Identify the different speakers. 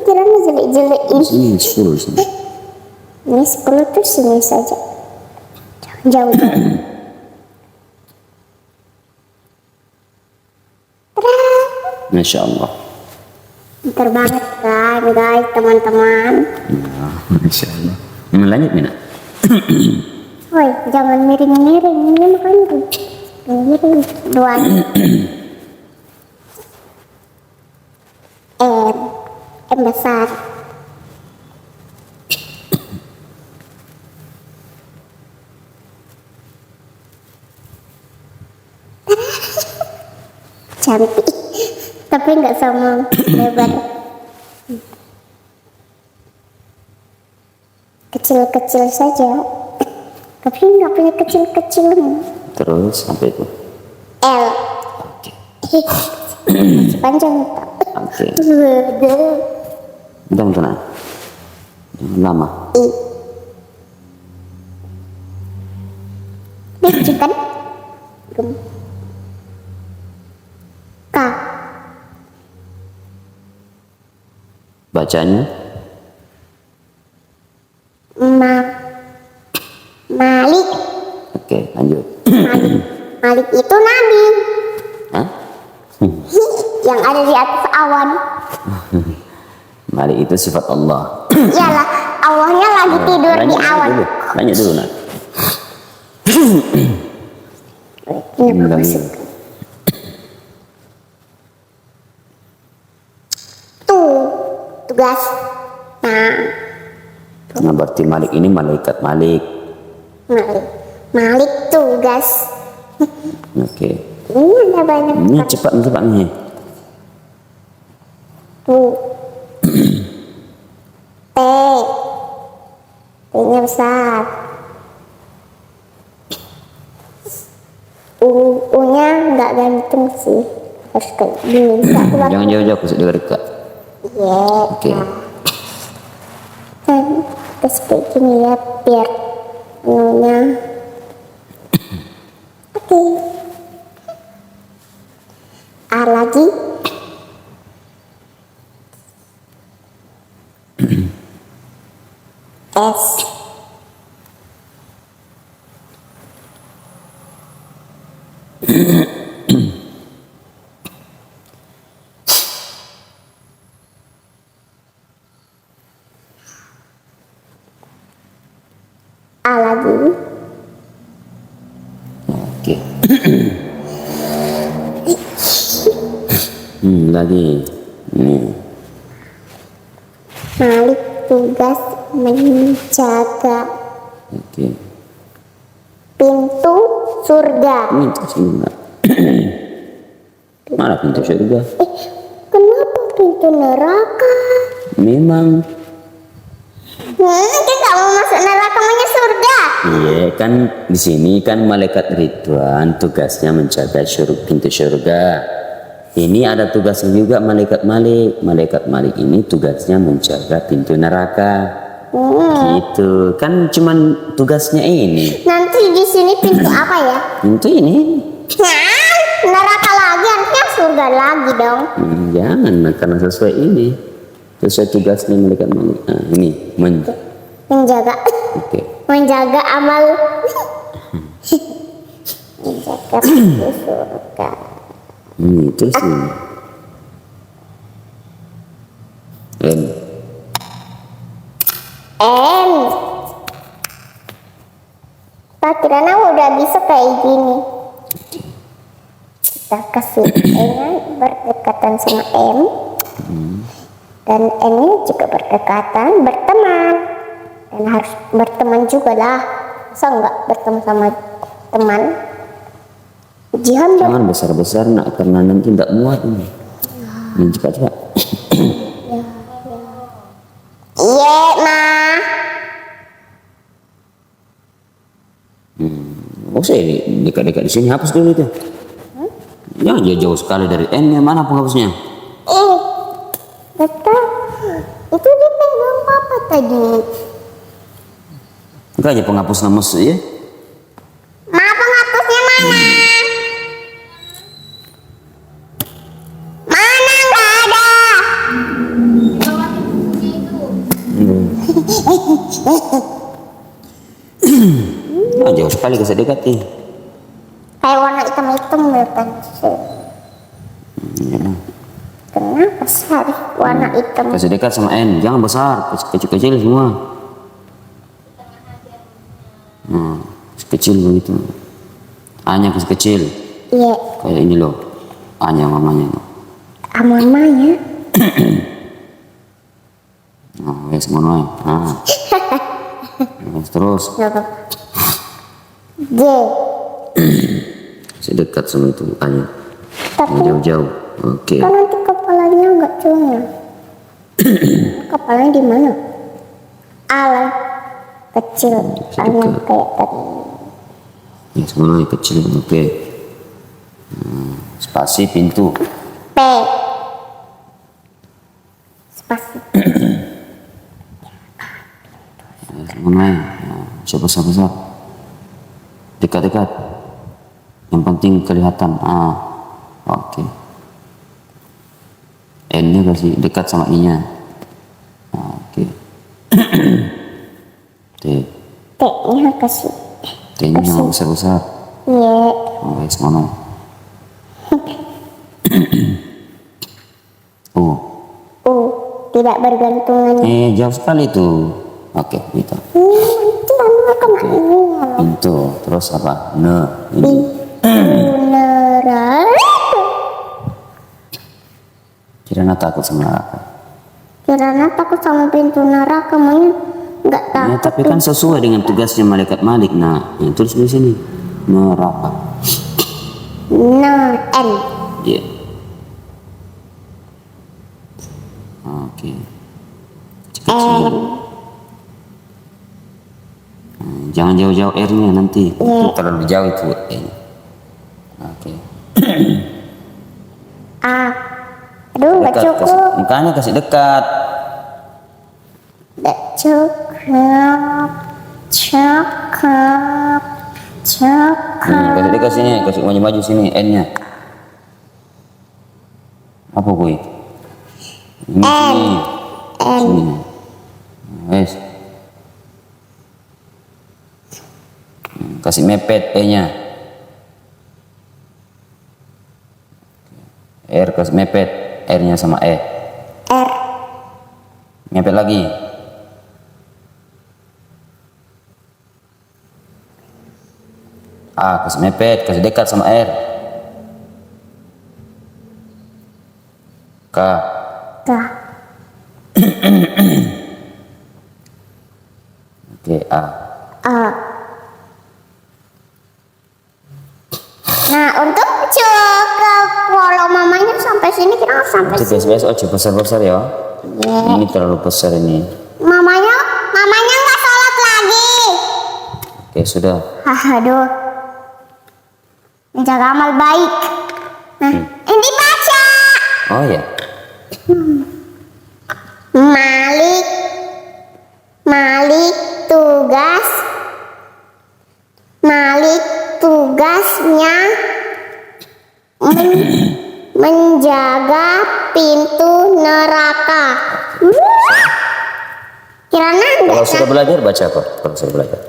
Speaker 1: Kiranya jelek-jelek ini.
Speaker 2: Ini 10 sini.
Speaker 1: Ini 10 tuh sini saja. Jauh-jauh.
Speaker 2: Masya Allah.
Speaker 1: Pintar banget kan guys teman-teman.
Speaker 2: Ya, Masya Allah. Ini lanjut Mina.
Speaker 1: Woi, jangan miring-miring. Ini makan tuh. Miring. Dua. M besar. Cantik. Tapi nggak sama lebar. Kecil-kecil saja. Tapi nggak punya kecil-kecil.
Speaker 2: Terus sampai itu.
Speaker 1: L.
Speaker 2: Oke.
Speaker 1: Masih panjang tak?
Speaker 2: Oke. Bentar. Jangan lama.
Speaker 1: I. Lucu kan? K.
Speaker 2: Bacanya
Speaker 1: Malik.
Speaker 2: oke, lanjut.
Speaker 1: Malik itu nabi.
Speaker 2: Hah?
Speaker 1: Yang ada di atas awan.
Speaker 2: Malik itu sifat Allah.
Speaker 1: Iyalah, Allahnya lagi tidur di awan.
Speaker 2: Lanjut dulu nak.
Speaker 1: Tugas.
Speaker 2: Nah, berarti Malik ini malaikat Malik.
Speaker 1: Malik tugas.
Speaker 2: Oke.
Speaker 1: Ini ada banyak.
Speaker 2: Ini cepat nih.
Speaker 1: T. T-nya besar. U-nya nggak gantung sih. Harus kayak gini.
Speaker 2: Jangan jauh-jauh, kusuk dekat.
Speaker 1: Iya.
Speaker 2: Oke.
Speaker 1: Terus kayak gini ya, biar U-nya. Oke. A lagi. S. A lagi.
Speaker 2: Oke. Lagi.
Speaker 1: Malik tugas menjaga
Speaker 2: Oke.
Speaker 1: pintu surga.
Speaker 2: Ini sini nak. Mana pintu surga?
Speaker 1: Kenapa pintu neraka?
Speaker 2: Memang.
Speaker 1: Kita mau masuk neraka, maunya surga.
Speaker 2: Iya kan di sini kan malaikat Ridwan tugasnya menjaga pintu surga. Ini ada tugasnya juga malaikat Malik. Malaikat Malik ini tugasnya menjaga pintu neraka. Gitu kan, cuman tugasnya ini.
Speaker 1: Nanti di sini pintu apa ya?
Speaker 2: Pintu ini.
Speaker 1: Neraka lagi, artinya surga lagi dong.
Speaker 2: Jangan, karena sesuai ini. Sesuai tugasnya malaikat Malik. Nah, ini
Speaker 1: Menjaga.
Speaker 2: Oke.
Speaker 1: Menjaga amal. Menjaga pintu surga.
Speaker 2: Terus ini. M.
Speaker 1: Kirana udah bisa kayak gini. Kita kasih M-nya berdekatan sama M. Dan M-nya juga berdekatan, berteman. Dan harus berteman juga lah. Masa enggak berteman sama teman?
Speaker 2: Jangan besar-besar nak, karena nanti tidak muat ini. Ini cepat-cepat.
Speaker 1: Iya, Ma.
Speaker 2: Usah ini dekat-dekat di sini, hapus dulu itu. Jangan jauh-jauh sekali dari N. Mana penghapusnya?
Speaker 1: Betul. Itu dipegang papa tadi.
Speaker 2: Enggak aja penghapus nama ya.
Speaker 1: Ma, penghapusnya mana? Mana nggak ada?
Speaker 2: Oh, jauh sekali kasih dekat nih.
Speaker 1: Kayak warna hitam-hitam ya pensil.
Speaker 2: Ya.
Speaker 1: Kenapa sih harus warna hitam?
Speaker 2: Kasih dekat sama N, jangan besar, kecil-kecil semua. Nah, kecil begitu. A-nya kecil.
Speaker 1: Iya.
Speaker 2: Kayak ini loh, A-nya mamanya.
Speaker 1: Mamanya.
Speaker 2: Nah, wes ngono. Nah. Terus.
Speaker 1: J.
Speaker 2: Kasih dekat sama itu A-nya.
Speaker 1: Tapi
Speaker 2: Jauh-jauh. Oke.
Speaker 1: kan nanti kepalanya nggak cuma. Kepalanya di mana? Alah kecil, A-nya kayak tadi.
Speaker 2: Ya, semuanya kecil. Oke. Spasi pintu.
Speaker 1: P. Spasi.
Speaker 2: Ya, semuanya. Nah, besar-besar. Dekat-dekat. Yang penting kelihatan. Oke. N-nya kasih dekat sama I-nya. Oke. T.
Speaker 1: T-nya kasih.
Speaker 2: T-nya jangan besar-besar.
Speaker 1: Iya.
Speaker 2: Wes mana?
Speaker 1: Tidak bergantungan.
Speaker 2: Jauh sekali tuh. Oke, gitu.
Speaker 1: Nanti anu kena ini ya.
Speaker 2: Pintu. Terus apa? Ini.
Speaker 1: Neraka.
Speaker 2: Kirana takut sama neraka.
Speaker 1: Kirana takut sama pintu neraka, maunya nggak
Speaker 2: Ya,
Speaker 1: takut.
Speaker 2: tapi kan sesuai dengan tugasnya malaikat Malik. Nah, yang tulis di sini neraka.
Speaker 1: N.
Speaker 2: Iya. Oke. Kecil. Jangan jauh-jauh R-nya nanti. Itu terlalu jauh itu R. Oke.
Speaker 1: A. Aduh, nggak
Speaker 2: Dekat,
Speaker 1: cukup.
Speaker 2: makanya kasih dekat.
Speaker 1: Nggak cukup. Cukup.
Speaker 2: Kasih dekat sini, kasih maju-maju sini N-nya. Apa gue? Ini sini. Sini. Wes. Kasih mepet E-nya. R kasih mepet R-nya sama E.
Speaker 1: R.
Speaker 2: Mepet lagi. A kasih mepet, kasih dekat sama R. K.
Speaker 1: K.
Speaker 2: Oke, A.
Speaker 1: A. Nah, untuk cukup. Walau mamanya sampai sini, kita harus sampai
Speaker 2: Nanti
Speaker 1: sini.
Speaker 2: biasa aja besar-besar ya.
Speaker 1: Iya.
Speaker 2: Ini terlalu besar ini.
Speaker 1: Mamanya nggak sholat lagi.
Speaker 2: Oke, sudah.
Speaker 1: Aduh. Menjaga amal baik. Nah, ini baca.
Speaker 2: Oh ya.
Speaker 1: Malik tugasnya menjaga pintu neraka. Kirana
Speaker 2: Kalau sudah belajar baca apa? Kalau sudah belajar.